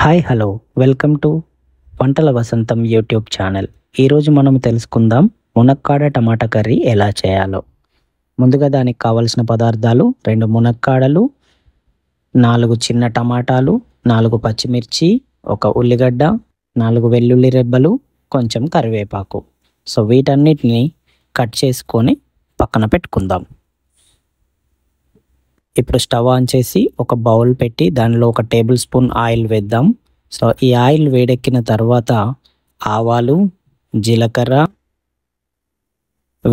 Hi hello welcome to వంటల వసంతం YouTube channel. ఈరోజు మనం తెలుసుకుందాం మునక్కాడ టమాటా కర్రీ ఎలా చేయాలో. ముందుగా దానికి కావలసిన పదార్థాలు: 2 మునక్కాడలు, 4 చిన్న టమాటాలు, 4 పచ్చిమిర్చి, 1 ఉల్లిగడ్డ, 4 వెల్లుల్లి రెబ్బలు, కొంచెం కరివేపాకు. సో వీటన్నిటిని కట్ చేసుకొని పక్కన పెట్టుకుందాం. ఇప్పుడు స్టవ్ ఆన్ చేసి ఒక బౌల్ పెట్టి దానిలో 1 టేబుల్ స్పూన్ ఆయిల్ వేద్దాం. సో ఈ ఆయిల్ వేడెక్కిన తర్వాత ఆవాలు, జీలకర్ర,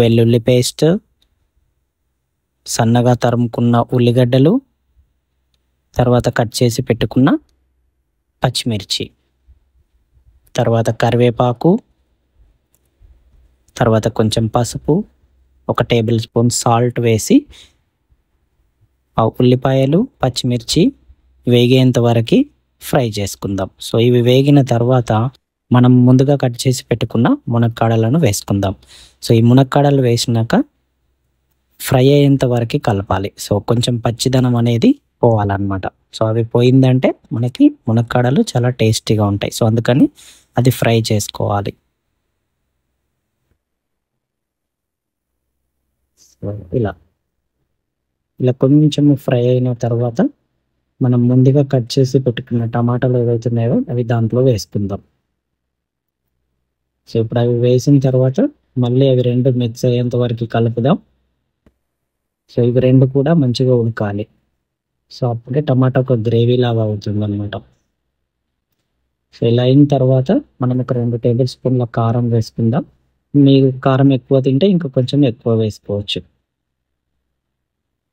వెల్లుల్లి పేస్ట్, సన్నగా తరుముకున్న ఉల్లిగడ్డలు, తర్వాత కట్ చేసి పెట్టుకున్న పచ్చిమిర్చి, తర్వాత కరివేపాకు, తర్వాత కొంచెం పసుపు, 1 టేబుల్ స్పూన్ సాల్ట్ వేసి ఆ ఉల్లిపాయలు, పచ్చిమిర్చి వేగేంత వరకు ఫ్రై చేసుకుందాం. సో ఇవి వేగిన తర్వాత మనం ముందుగా కట్ చేసి పెట్టుకున్న మునక్కాడలను వేసుకుందాం. సో ఈ మునక్కాడలు వేసినాక ఫ్రై అయ్యేంత వరకు కలపాలి. సో కొంచెం పచ్చిదనం అనేది పోవాలన్నమాట. సో అవి పోయిందంటే మనకి మునక్కాడలు చాలా టేస్టీగా ఉంటాయి. సో అందుకని అది ఫ్రై చేసుకోవాలి. సో ఇలా కొంచెం ఫ్రై అయిన తర్వాత మనం ముందుగా కట్ చేసి పెట్టుకున్న టమాటాలు ఏవైతే ఉన్నాయో అవి దాంట్లో వేసుకుందాం. సో ఇప్పుడు అవి వేసిన తర్వాత మళ్ళీ అవి 2 మిక్స్ అయ్యేంత వరకు కలుపుదాం. సో ఇవి 2 కూడా మంచిగా ఉడకాలి. సో అప్పుడే టమాటా ఒక గ్రేవీ లాగా అవుతుంది అనమాట. సో ఇలా అయిన తర్వాత మనం ఒక 2 టేబుల్ స్పూన్ల కారం వేసుకుందాం. మీరు కారం ఎక్కువ తింటే ఇంకా కొంచెం ఎక్కువ వేసుకోవచ్చు.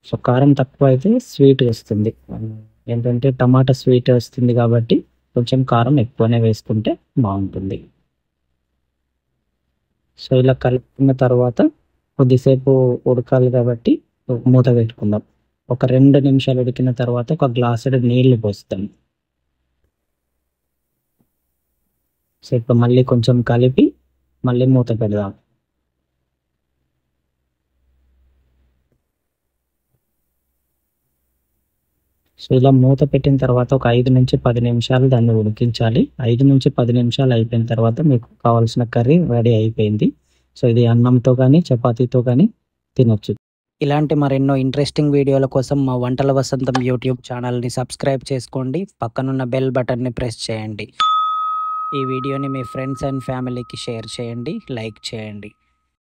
సో కారం తక్కువ అయితే స్వీట్ వస్తుంది. ఏంటంటే టమాటా స్వీట్ వస్తుంది కాబట్టి కొంచెం కారం ఎక్కువనే వేసుకుంటే బాగుంటుంది. సో ఇలా కలుపుకున్న తర్వాత కొద్దిసేపు ఉడకాలి కాబట్టి మూత పెట్టుకుందాం. ఒక 2 నిమిషాలు ఉడికిన తర్వాత ఒక గ్లాసుడు నీళ్లు పోస్తాం. సో ఇప్పుడు మళ్ళీ కొంచెం కలిపి మళ్ళీ మూత పెడదాం. సో ఇలా మూత పెట్టిన తర్వాత ఒక 5 నుంచి 10 నిమిషాలు దాన్ని ఉడికించాలి. 5 నుంచి 10 నిమిషాలు అయిపోయిన తర్వాత మీకు కావాల్సిన కర్రీ రెడీ అయిపోయింది. సో ఇది అన్నంతో కానీ చపాతీతో కానీ తినొచ్చు. ఇలాంటి మరెన్నో ఇంట్రెస్టింగ్ వీడియోల కోసం మా వంటల వసంతం యూట్యూబ్ ఛానల్ని సబ్స్క్రైబ్ చేసుకోండి. పక్కనున్న బెల్ బటన్ని ప్రెస్ చేయండి. ఈ వీడియోని మీ ఫ్రెండ్స్ అండ్ ఫ్యామిలీకి షేర్ చేయండి, లైక్ చేయండి.